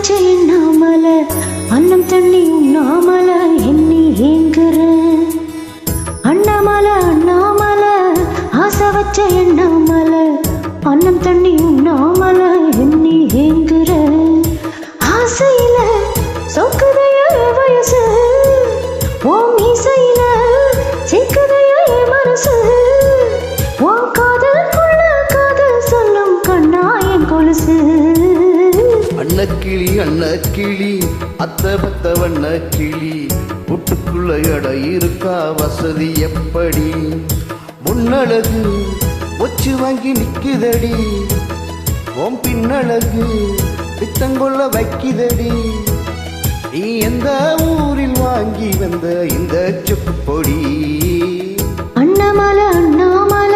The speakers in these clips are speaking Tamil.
வச்ச எண்ணாமல அன்னம் தண்ணி உண்ணாமல எண்ணி ஏங்குற அண்ணாமல அண்ணாமல ஆசை வச்ச எண்ணாமல அன்னம் தண்ணி உண்ணாமல எண்ணி ஏங்குற ஆசையில சொக்குதைய வயசு ஓம் இசையில சிக்குதைய மனசு ஓம் காதலுக்குள்ள காதல் சொல்லும் கண்ணா என் கொலுசு அன்னக்கிளி அன்னக்கிளி அத்த பத்த வண்ண கிளி புட்டுக்குள்ள எடை இருக்கா வசதி எப்படி முன்னழகு ஒச்சு வாங்கி நிக்குதடி ஓம் பின்னழகு பித்தங்கொள்ள வைக்குதடி நீ எந்த ஊரில் வாங்கி வந்த இந்த சொப்பு பொடி அண்ணாமல அண்ணாமல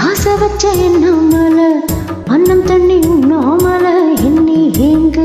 ஆசை வச்ச எண்ணாமல அன்னம் தண்ணி உண்ணாமல எண்ணி ஏங்குற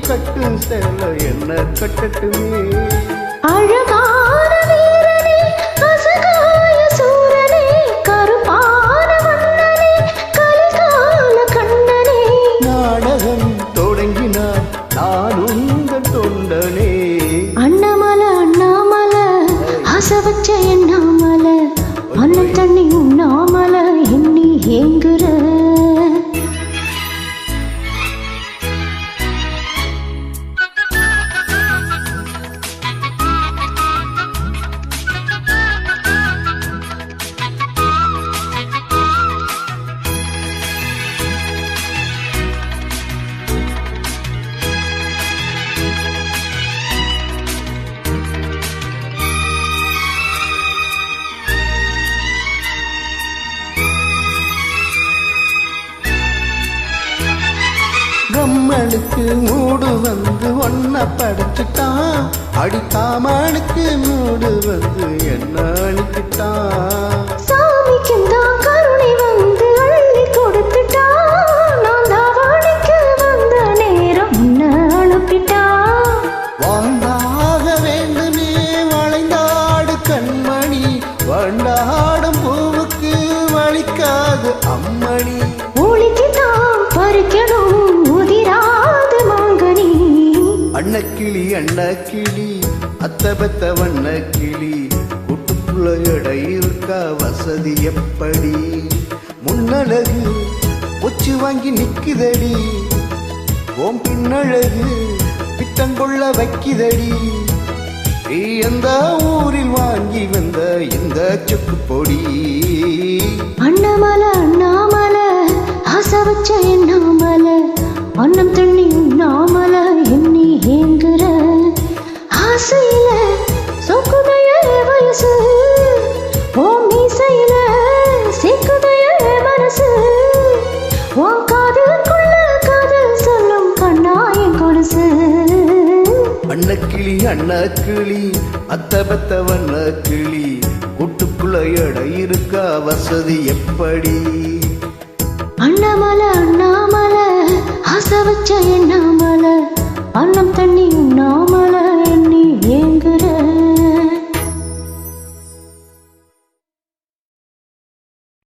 கட்டு சேல என்ன கட்டட்டுமே அழகான வீரனே அசகாய சூரனே கருப்பான வண்ணனே கலிகால கண்ணனே நாடகம் தொடங்கினார் நான் உங்கள் தொண்டனே அண்ணாமல அண்ணாமல ஆசை வச்ச எண்ணாமல அன்னம் தண்ணி உண்ணாமல எண்ணி ஏங்குற கம்மனுக்கு மூடு வந்து ஒன்ன படைச்சுட்டான் அடித்தாமனுக்கு மூடு வந்து என்ன அனுப்பிட்டான் சாமிக்கும் தான் கருணை வந்து அள்ளி கொடுத்துட்டான் நான் தாவாடிக்கு வந்த நேரம் என்ன அனுப்பிட்டான் வாழ்ந்தாக வேண்டுமே வளைந்தாடு கண்மணி வண்டாடும் பூவுக்கு வலிக்காது அம்மணி ஒளிக்குதான் பறிக்கணும் அன்னக்கிளி அன்னக்கிளி அத்த பெத்த வண்ண கிளி கூட்டுக்குள்ள எடை இருக்கா வசதி எப்படி முன்னழகு ஒச்சு வாங்கி நிக்குதடி ஓம் பின்னழகு பித்தங்கொள்ள வைக்குதடி நீ எந்த ஊரில் வாங்கி வந்த இந்த சொக்கு பொடி அண்ணாமல அண்ணாமல ஆசை வச்ச எண்ணாமல அன்னம் தண்ணி உண்ணாமல எண்ணி ஏங்குற ஆசையில சொக்குதைய வயசு ஓம் இசையில சிக்குதைய மனசு ஓம் காதலுக்குள்ள காதல் சொல்லும் கண்ணா என் கொலுசு அன்னக்கிளி அன்னக்கிளி அத்த பத்த வண்ண கிளி கூட்டுக்குள்ள எடை இருக்கா வசதி எப்படி அண்ணாமல அண்ணாமல ஆசை வச்ச